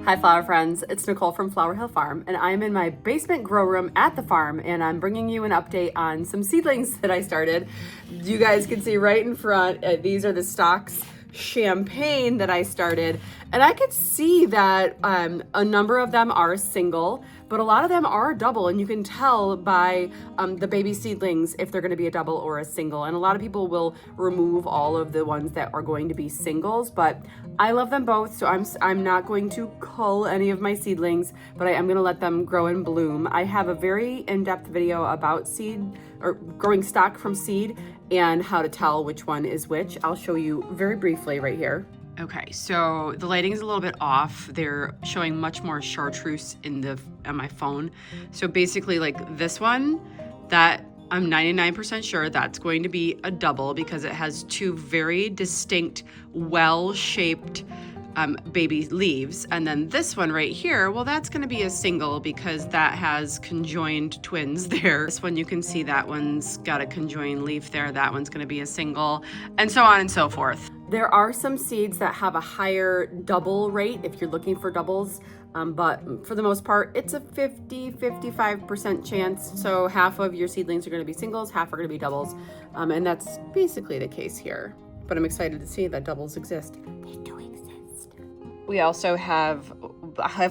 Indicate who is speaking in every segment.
Speaker 1: Hi flower friends, it's Nicole from Flower Hill Farm and I'm in my basement grow room at the farm and I'm bringing you an update on some seedlings that I started. You guys can see right in front, these are the stalks champagne that I started, and I could see that a number of them are single, but a lot of them are double, and you can tell by the baby seedlings if they're going to be a double or a single. And a lot of people will remove all of the ones that are going to be singles, but I love them both, so I'm not going to cull any of my seedlings, but I am going to let them grow and bloom. I have a very in-depth video about seed or growing stock from seed and how to tell which one is which. I'll show you very briefly right here. Okay, so the lighting is a little bit off. They're showing much more chartreuse on my phone. So basically, like this one, that I'm 99% sure that's going to be a double because it has two very distinct, well-shaped baby leaves. And then this one right here, well, that's going to be a single because that has conjoined twins there. This one, you can see that one's got a conjoined leaf there. That one's going to be a single, and so on and so forth. There are some seeds that have a higher double rate if you're looking for doubles, but for the most part, it's a 50-55% chance. So half of your seedlings are going to be singles, half are going to be doubles, and that's basically the case here. But I'm excited to see that doubles exist. They do exist. We also have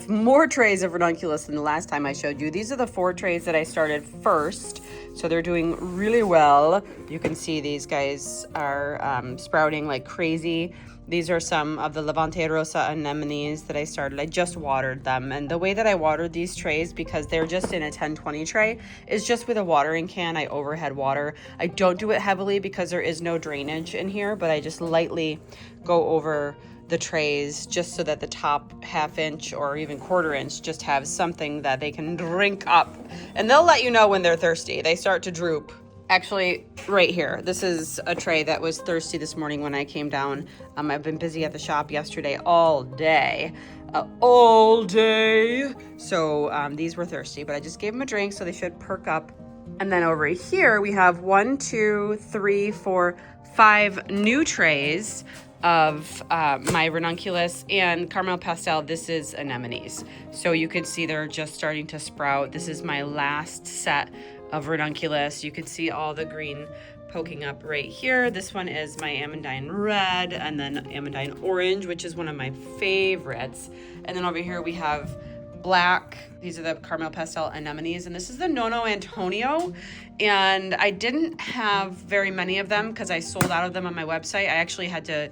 Speaker 1: more trays of Ranunculus than the last time I showed you. These are the 4 trays that I started first, so they're doing really well. You can see these guys are sprouting like crazy. These are some of the Levante Rosa anemones that I started. I just watered them, and the way that I watered these trays, because they're just in a 10-20 tray, is just with a watering can. I overhead water. I don't do it heavily because there is no drainage in here, but I just lightly go over the trays just so that the top ½ inch or even ½ inch just have something that they can drink up. And they'll let you know when they're thirsty. They start to droop. Actually, right here, this is a tray that was thirsty this morning when I came down. I've been busy at the shop yesterday all day. So these were thirsty, but I just gave them a drink, so they should perk up. And then over here, we have 1, 2, 3, 4, 5 new trays of my Ranunculus and Caramel Pastel. This is anemones. So you can see they're just starting to sprout. This is my last set of Ranunculus. You can see all the green poking up right here. This one is my Amandine Red, and then Amandine Orange, which is one of my favorites. And then over here we have black. These are the Caramel Pastel anemones, and this is the Nono Antonio. And I didn't have very many of them because I sold out of them on my website. I actually had to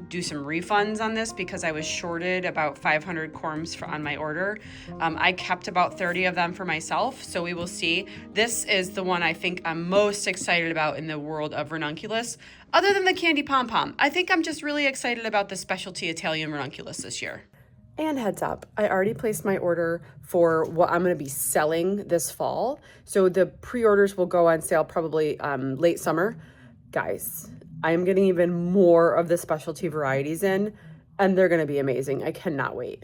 Speaker 1: do some refunds on this because I was shorted about 500 corms on my order. I kept about 30 of them for myself, so we will see. This is the one I think I'm most excited about in the world of Ranunculus, other than the candy pom-pom. I think I'm just really excited about the specialty Italian Ranunculus this year. And heads up, I already placed my order for what I'm going to be selling this fall. So the pre-orders will go on sale probably late summer. Guys, I am getting even more of the specialty varieties in, and they're going to be amazing. I cannot wait.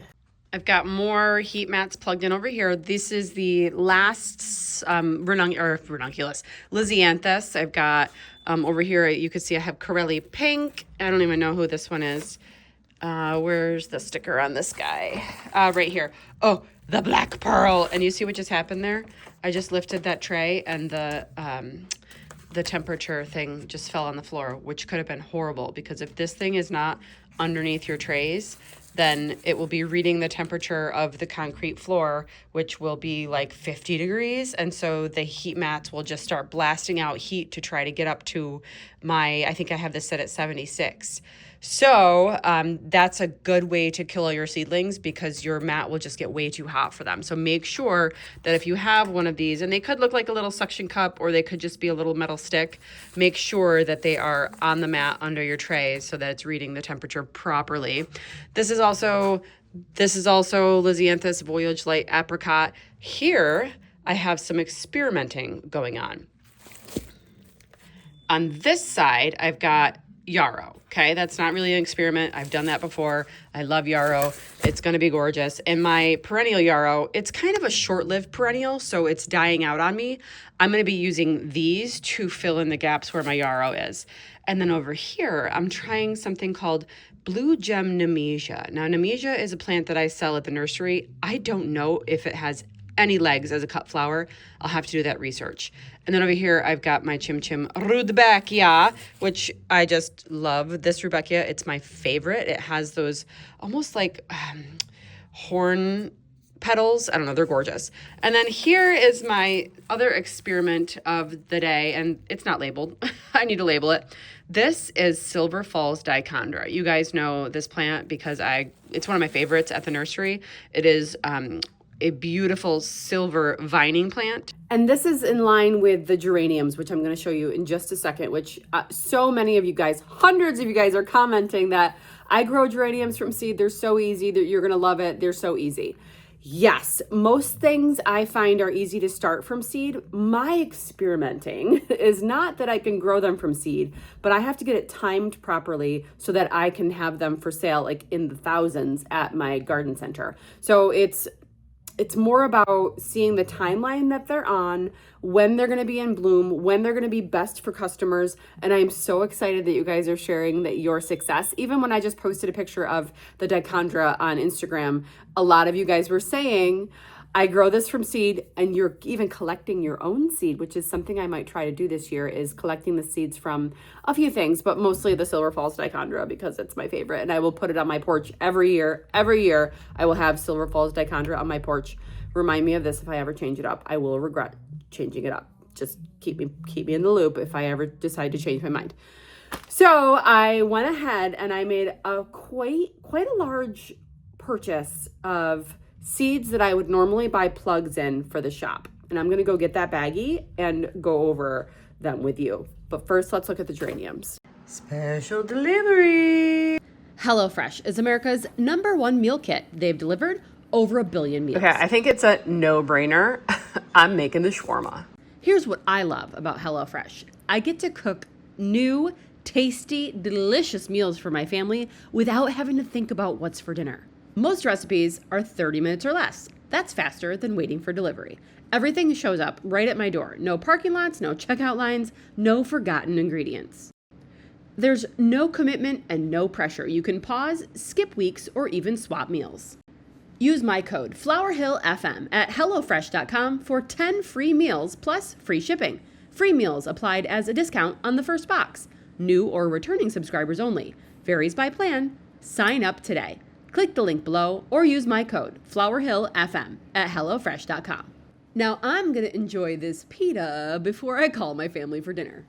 Speaker 1: I've got more heat mats plugged in over here. This is the last Ranunculus, Lizianthus. I've got over here, you can see I have Corelli Pink. I don't even know who this one is. Where's the sticker on this guy? Right here. Oh, the Black Pearl. And you see what just happened there? I just lifted that tray and the temperature thing just fell on the floor, which could have been horrible because if this thing is not underneath your trays, then it will be reading the temperature of the concrete floor, which will be like 50 degrees. And so the heat mats will just start blasting out heat to try to get up to I think I have this set at 76. So that's a good way to kill your seedlings because your mat will just get way too hot for them. So make sure that if you have one of these, and they could look like a little suction cup or they could just be a little metal stick, make sure that they are on the mat under your trays so that it's reading the temperature properly. This is also Lizianthus Voyage Light Apricot. Here, I have some experimenting going on. On this side, I've got yarrow. Okay, that's not really an experiment. I've done that before. I love yarrow. It's going to be gorgeous. And my perennial yarrow, it's kind of a short-lived perennial, so it's dying out on me. I'm going to be using these to fill in the gaps where my yarrow is. And then over here, I'm trying something called Blue Gem Nemesia. Now, Nemesia is a plant that I sell at the nursery. I don't know if it has any legs as a cut flower. I'll have to do that research. And then over here, I've got my Chim Chim Rudbeckia, which I just love this Rudbeckia. It's my favorite. It has those almost like horn petals. I don't know, they're gorgeous. And then here is my other experiment of the day, and it's not labeled. I need to label it. This is Silver Falls Dichondra. You guys know this plant because it's one of my favorites at the nursery. It is a beautiful silver vining plant. And this is in line with the geraniums, which I'm going to show you in just a second, which so many of you guys, hundreds of you guys are commenting that I grow geraniums from seed. They're so easy that you're going to love it. They're so easy. Yes, most things I find are easy to start from seed. My experimenting is not that I can grow them from seed, but I have to get it timed properly so that I can have them for sale like in the thousands at my garden center. So it's more about seeing the timeline that they're on, when they're going to be in bloom, when they're going to be best for customers. And I'm so excited that you guys are sharing that your success. Even when I just posted a picture of the dichondra on Instagram, a lot of you guys were saying, I grow this from seed, and you're even collecting your own seed, which is something I might try to do this year, is collecting the seeds from a few things, but mostly the Silver Falls Dichondra because it's my favorite. And I will put it on my porch every year. Every year I will have Silver Falls Dichondra on my porch. Remind me of this if I ever change it up. I will regret changing it up. Just keep me in the loop if I ever decide to change my mind. So I went ahead and I made a quite a large purchase of seeds that I would normally buy plugs in for the shop. And I'm going to go get that baggie and go over them with you. But first, let's look at the geraniums. Special delivery. HelloFresh is America's #1 meal kit. They've delivered over 1 billion meals. Okay, I think it's a no-brainer. I'm making the shawarma. Here's what I love about HelloFresh. I get to cook new, tasty, delicious meals for my family without having to think about what's for dinner. Most recipes are 30 minutes or less. That's faster than waiting for delivery. Everything shows up right at my door. No parking lots, no checkout lines, no forgotten ingredients. There's no commitment and no pressure. You can pause, skip weeks, or even swap meals. Use my code FlowerHillFM at HelloFresh.com for 10 free meals plus free shipping. Free meals applied as a discount on the first box. New or returning subscribers only. Varies by plan. Sign up today. Click the link below or use my code FlowerHillFM at HelloFresh.com. Now I'm going to enjoy this pita before I call my family for dinner.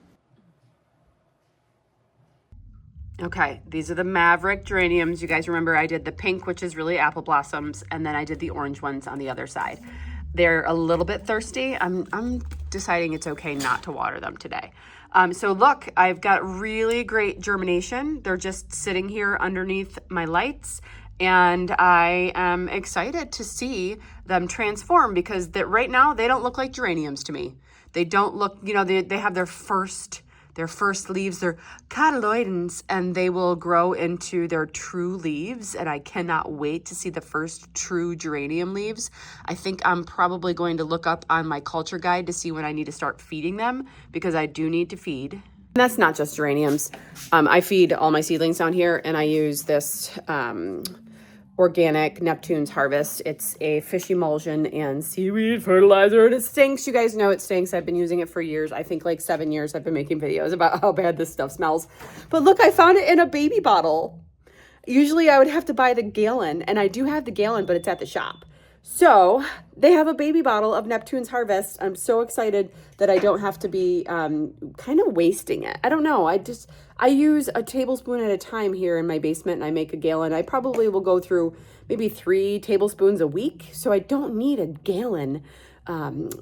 Speaker 1: Okay, these are the Maverick geraniums. You guys remember I did the pink, which is really apple blossoms, and then I did the orange ones on the other side. They're a little bit thirsty. I'm deciding it's okay not to water them today. So look, I've got really great germination. They're just sitting here underneath my lights, and I am excited to see them transform because right now they don't look like geraniums to me. They don't look, they have their first leaves, they're cotyledons, and they will grow into their true leaves. And I cannot wait to see the first true geranium leaves. I think I'm probably going to look up on my culture guide to see when I need to start feeding them because I do need to feed. And that's not just geraniums. I feed all my seedlings down here, and I use this organic Neptune's Harvest. It's a fish emulsion and seaweed fertilizer, and it stinks. You guys know it stinks. I've been using it for years. I think like 7 years I've been making videos about how bad this stuff smells. But look, I found it in a baby bottle. Usually I would have to buy the gallon, and I do have the gallon, but it's at the shop. So they have a baby bottle of Neptune's Harvest. I'm so excited that I don't have to be kind of wasting it. I don't know. I use a tablespoon at a time here in my basement, and I make a gallon. I probably will go through maybe 3 tablespoons a week. So I don't need a gallon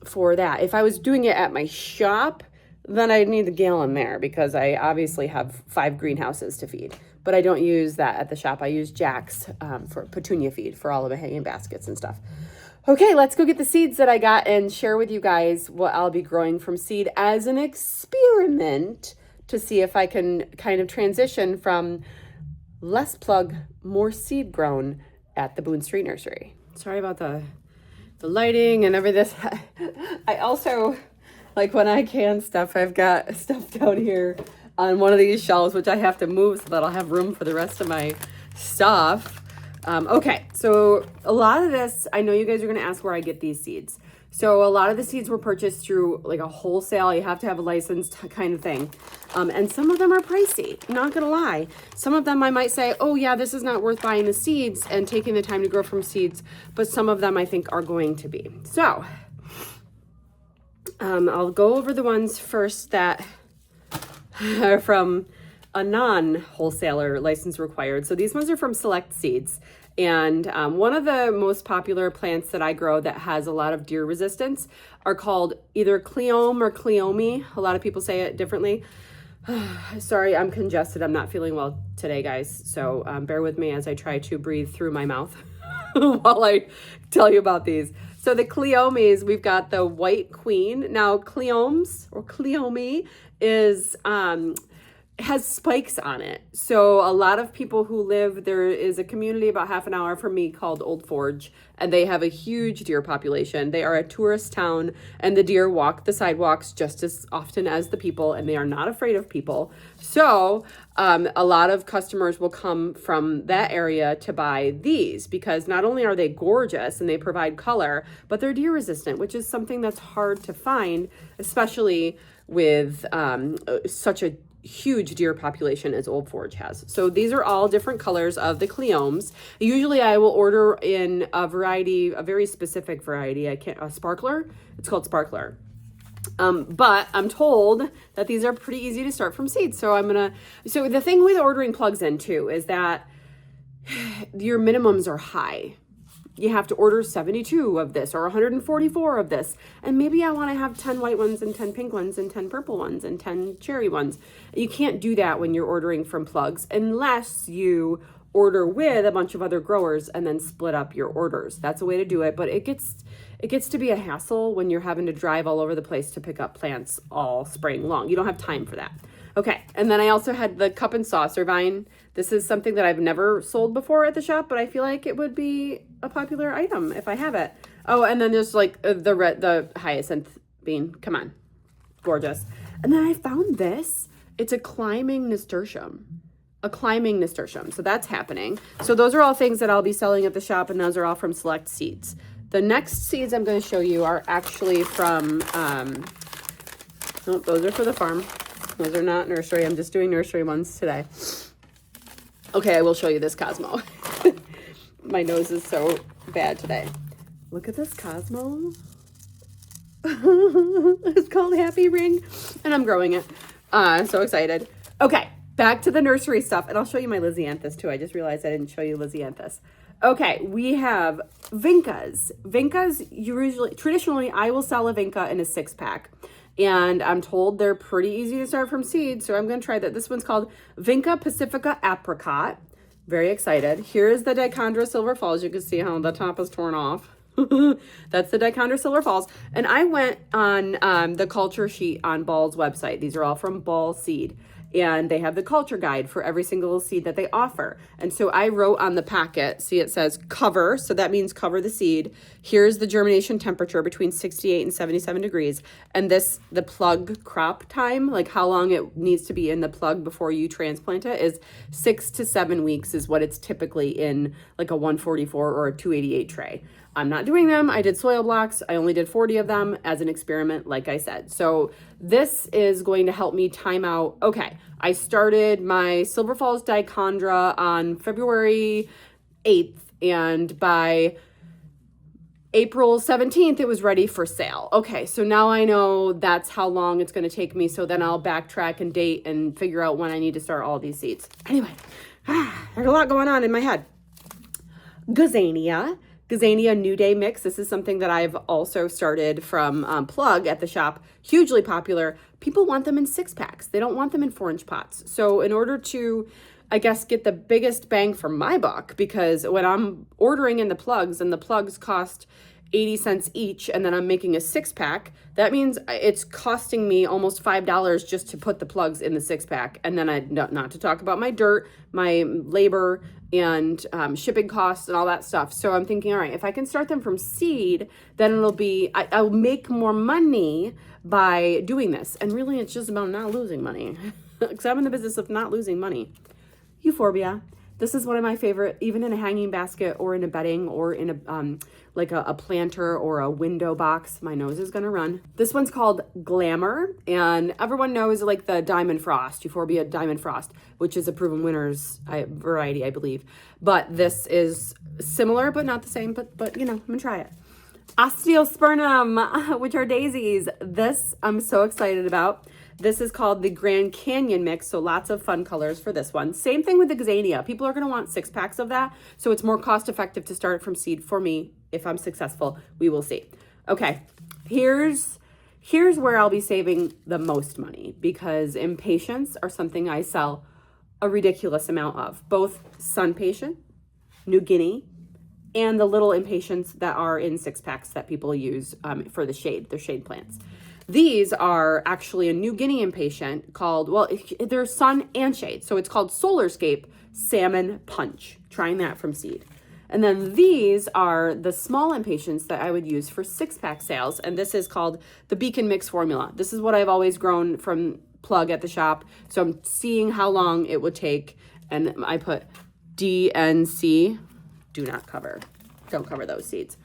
Speaker 1: for that. If I was doing it at my shop, then I'd need the gallon there because I obviously have 5 greenhouses to feed. But I don't use that at the shop. I use Jack's for petunia feed for all of the hanging baskets and stuff. Okay, let's go get the seeds that I got and share with you guys what I'll be growing from seed as an experiment to see if I can kind of transition from less plug, more seed grown at the Boone Street Nursery. Sorry about the lighting and everything. I also, like when I can stuff, I've got stuff down here on one of these shelves, which I have to move so that I'll have room for the rest of my stuff. Okay, so a lot of this, I know you guys are going to ask where I get these seeds. So a lot of the seeds were purchased through like a wholesale, you have to have a license kind of thing. And some of them are pricey, not gonna lie. Some of them I might say, oh yeah, this is not worth buying the seeds and taking the time to grow from seeds, but some of them I think are going to be. So I'll go over the ones first that are from a non-wholesaler license required. So these ones are from Select Seeds. And one of the most popular plants that I grow that has a lot of deer resistance are called either Cleome or Cleome. A lot of people say it differently. Sorry, I'm congested. I'm not feeling well today, guys. So bear with me as I try to breathe through my mouth while I tell you about these. So the Cleomes, we've got the White Queen. Now Cleomes or Cleome is has spikes on it. So a lot of people who live, there is a community about half an hour from me called Old Forge, and they have a huge deer population. They are a tourist town, and the deer walk the sidewalks just as often as the people, and they are not afraid of people. So a lot of customers will come from that area to buy these because not only are they gorgeous and they provide color, but they're deer resistant, which is something that's hard to find, especially with such a huge deer population as Old Forge has. So these are all different colors of the Cleomes. Usually I will order in a variety, a very specific variety. A sparkler. It's called Sparkler. But I'm told that these are pretty easy to start from seeds. So so the thing with ordering plugs in too is that your minimums are high. You have to order 72 of this or 144 of this. And maybe I want to have 10 white ones and 10 pink ones and 10 purple ones and 10 cherry ones. You can't do that when you're ordering from plugs unless you order with a bunch of other growers and then split up your orders. That's a way to do it, but it gets to be a hassle when you're having to drive all over the place to pick up plants all spring long. You don't have time for that. Okay, and then I also had the cup and saucer vine. This is something that I've never sold before at the shop, but I feel like it would be a popular item if I have it. Oh, and then there's like the hyacinth bean. Come on, gorgeous. And then I found this. It's a climbing nasturtium. So that's happening. So those are all things that I'll be selling at the shop, and those are all from Select Seeds. The next seeds I'm going to show you are actually from, nope, those are for the farm. Those are not nursery. I'm just doing nursery ones today. Okay, I will show you this Cosmo. My nose is so bad today. Look at this Cosmo. It's called Happy Ring, and I'm growing it. So excited. Okay, back to the nursery stuff, and I'll show you my Lizianthus too. I just realized I didn't show you Lizianthus. Okay, we have Vincas. Vincas, traditionally, I will sell a Vinca in a 6-pack. And I'm told they're pretty easy to start from seed, so I'm going to try that. This one's called Vinca Pacifica Apricot. Very excited. Here's the Dichondra Silver Falls. You can see how the top is torn off. That's the Dichondra Silver Falls. And I went on the culture sheet on Ball's website. These are all from Ball Seed. And they have the culture guide for every single seed that they offer. And so I wrote on the packet, see it says cover, so that means cover the seed. Here's the germination temperature between 68 and 77 degrees. And the plug crop time, like how long it needs to be in the plug before you transplant it, is 6 to 7 weeks is what it's typically in like a 144 or a 288 tray. I'm not doing them. I did soil blocks. I only did 40 of them as an experiment, like I said. So this is going to help me time out. Okay, I started my Silver Falls Dichondra on February 8th, and by April 17th, it was ready for sale. Okay, so now I know that's how long it's going to take me. So then I'll backtrack and date and figure out when I need to start all these seeds. Anyway, there's a lot going on in my head. Gazania New Day mix. This is something that I've also started from Plug at the shop. Hugely popular. People want them in 6-packs. They don't want them in 4-inch pots. So in order to, I guess, get the biggest bang for my buck, because when I'm ordering in the plugs, and the plugs cost 80 cents each, and then I'm making a 6-pack. That means it's costing me almost $5 just to put the plugs in the 6-pack. And then not to talk about my dirt, my labor, and shipping costs and all that stuff. So I'm thinking, all right, if I can start them from seed, then I'll make more money by doing this. And really, it's just about not losing money, because I'm in the business of not losing money. Euphorbia. This is one of my favorite, even in a hanging basket or in a bedding or in a like a planter or a window box. My nose is gonna run. This one's called Glamour, and everyone knows like the Diamond Frost, Euphorbia Diamond Frost, which is a proven winner's variety, I believe. But this is similar, but not the same. But you know, I'm gonna try it. Osteospermum, which are daisies. This I'm so excited about. This is called the Grand Canyon mix, so lots of fun colors for this one. Same thing with the Xania. People are going to want 6-packs of that, so it's more cost effective to start it from seed for me. If I'm successful, we will see. Okay, here's where I'll be saving the most money, because impatiens are something I sell a ridiculous amount of, both Sun Patient, New Guinea, and the little impatiens that are in 6-packs that people use for the shade, their shade plants. These are actually a New Guinea impatient called, well, they're sun and shade. So it's called Solarscape Salmon Punch. Trying that from seed. And then these are the small impatiens that I would use for 6-pack sales. And this is called the Beacon Mix Formula. This is what I've always grown from plug at the shop. So I'm seeing how long it would take. And I put DNC, do not cover. Don't cover those seeds.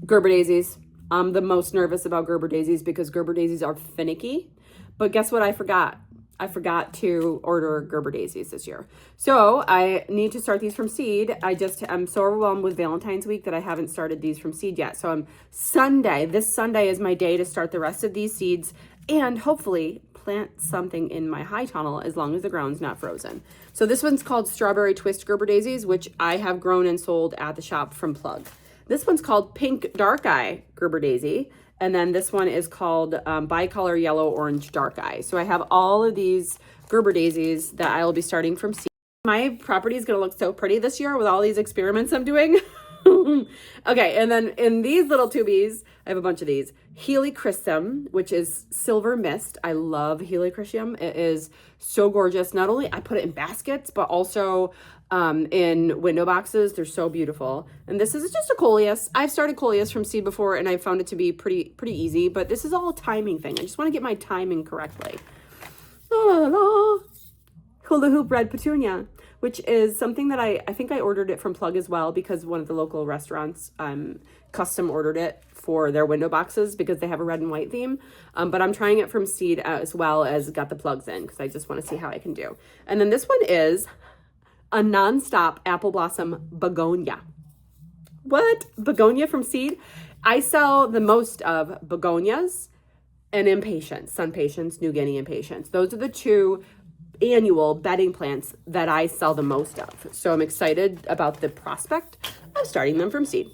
Speaker 1: Gerber daisies. I'm the most nervous about Gerber daisies because Gerber daisies are finicky. But guess what I forgot? I forgot to order Gerber daisies this year. So I need to start these from seed. I'm so overwhelmed with Valentine's week that I haven't started these from seed yet. So this Sunday is my day to start the rest of these seeds and hopefully plant something in my high tunnel as long as the ground's not frozen. So this one's called Strawberry Twist Gerber daisies, which I have grown and sold at the shop from plug. This one's called Pink Dark Eye Gerber Daisy. And then this one is called Bicolor Yellow Orange Dark Eye. So I have all of these Gerber daisies that I will be starting from seed. My property is going to look so pretty this year with all these experiments I'm doing. Okay, and then in these little tubies, I have a bunch of these. Helichrysum, which is silver mist. I love Helichrysum. It is so gorgeous. Not only I put it in baskets, but also in window boxes. They're so beautiful. And this is just a coleus. I've started coleus from seed before, and I found it to be pretty easy. But this is all a timing thing. I just want to get my timing correctly. La, la, la. Hula Hoop Red Petunia, which is something that I think I ordered it from Plug as well, because one of the local restaurants custom ordered it for their window boxes because they have a red and white theme. But I'm trying it from seed as well as got the plugs in because I just want to see how I can do. And then this one is a nonstop apple blossom begonia. What? Begonia from seed? I sell the most of begonias and impatiens, Sun Patients, New Guinea impatiens. Those are the two annual bedding plants that I sell the most of. So I'm excited about the prospect of starting them from seed.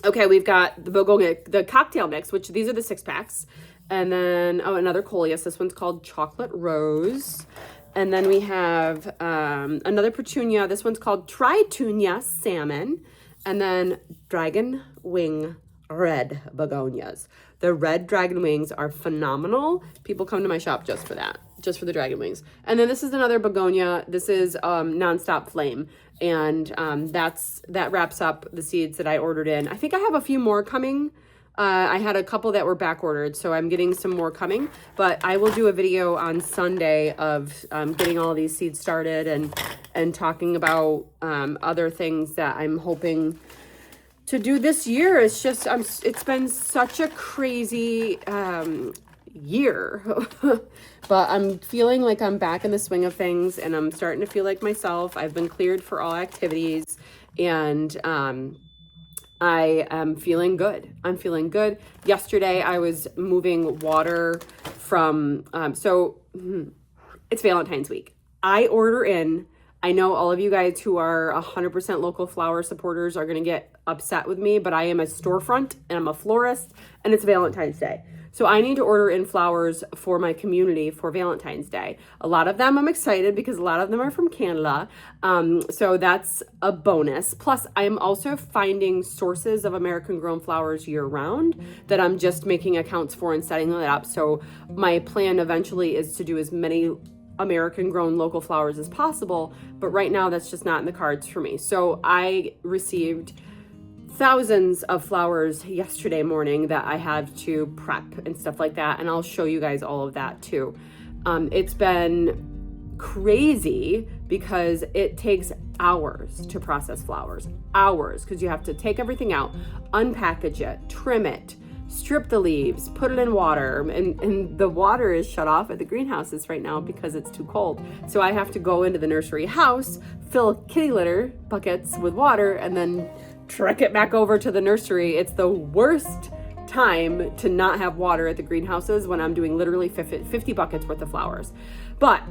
Speaker 1: Okay, we've got the begonia, the cocktail mix, which these are the 6-packs. And then, another coleus. This one's called Chocolate Rose. And then we have another petunia. This one's called Tritunia Salmon. And then Dragon Wing Red Begonias. The red dragon wings are phenomenal. People come to my shop just for that, just for the dragon wings. And then this is another begonia. This is Nonstop Flame. And that wraps up the seeds that I ordered in. I think I have a few more coming. I had a couple that were back ordered, so I'm getting some more coming. But I will do a video on Sunday of getting all these seeds started and talking about other things that I'm hoping to do this year. It's just, it's been such a crazy year, but I'm feeling like I'm back in the swing of things, and I'm starting to feel like myself. I've been cleared for all activities, and I am feeling good. I'm feeling good. Yesterday, I was moving water from, it's Valentine's week. I order in I know all of you guys who are 100% local flower supporters are going to get upset with me, but I am a storefront and I'm a florist, and it's Valentine's Day. So I need to order in flowers for my community for Valentine's Day. A lot of them I'm excited because a lot of them are from Canada. So that's a bonus. Plus, I'm also finding sources of American grown flowers year round that I'm just making accounts for and setting that up. So my plan eventually is to do as many American grown local flowers as possible. But right now that's just not in the cards for me. So I received thousands of flowers yesterday morning that I have to prep and stuff like that, and I'll show you guys all of that too. It's been crazy because it takes hours to process flowers, hours, because you have to take everything out, unpackage it, trim it, strip the leaves, put it in water, and the water is shut off at the greenhouses right now because it's too cold. So I have to go into the nursery house, fill kitty litter buckets with water, and then trek it back over to the nursery. It's the worst time to not have water at the greenhouses when I'm doing literally 50 buckets worth of flowers. But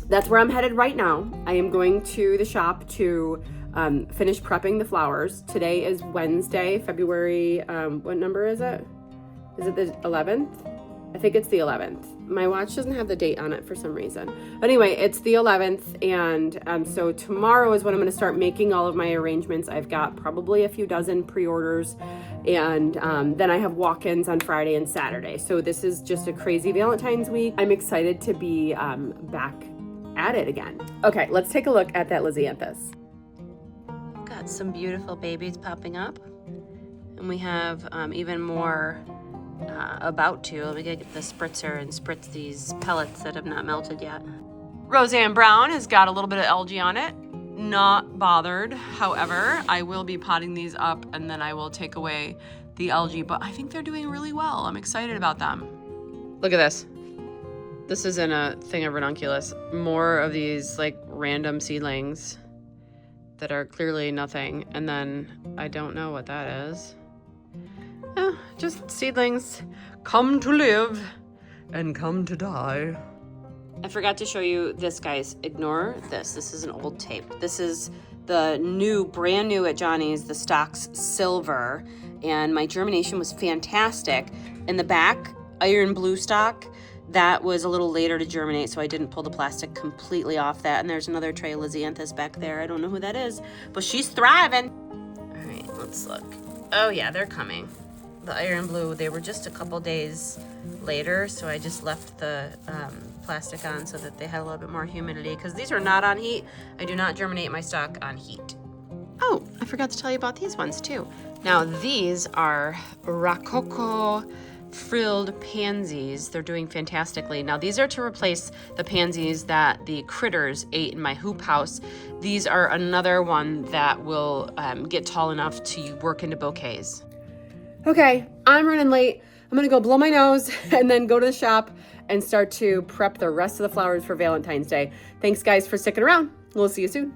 Speaker 1: that's where I'm headed right now. I am going to the shop to finish prepping the flowers. Today is Wednesday, February, what number is it? Is it the 11th? I think it's the 11th. My watch doesn't have the date on it for some reason. But anyway, it's the 11th, and so tomorrow is when I'm going to start making all of my arrangements. I've got probably a few dozen pre-orders, and then I have walk-ins on Friday and Saturday. So this is just a crazy Valentine's week. I'm excited to be back at it again. Okay, let's take a look at that Lizianthus. Got some beautiful babies popping up, and we have even more about to. Let me get the spritzer and spritz these pellets that have not melted yet. Roseanne Brown has got a little bit of algae on it. Not bothered. However, I will be potting these up and then I will take away the algae, but I think they're doing really well. I'm excited about them. Look at this. This is in a thing of Ranunculus. More of these like random seedlings that are clearly nothing. And then I don't know what that is. Just seedlings come to live and come to die. I forgot to show you this, guys. Ignore this. This is an old tape. This is the brand new at Johnny's, the Stocks Silver. And my germination was fantastic. In the back, iron blue stock, that was a little later to germinate, so I didn't pull the plastic completely off that. And there's another tray of Lizianthus back there. I don't know who that is, but she's thriving. All right, let's look. Oh yeah, they're coming. The iron blue, they were just a couple days later, so I just left the plastic on so that they had a little bit more humidity, because these are not on heat. I do not germinate my stock on heat. Oh, I forgot to tell you about these ones too. Now these are Rococo frilled pansies. They're doing fantastically. Now these are to replace the pansies that the critters ate in my hoop house. These are another one that will get tall enough to work into bouquets. Okay, I'm running late. I'm gonna go blow my nose and then go to the shop and start to prep the rest of the flowers for Valentine's Day. Thanks guys for sticking around. We'll see you soon.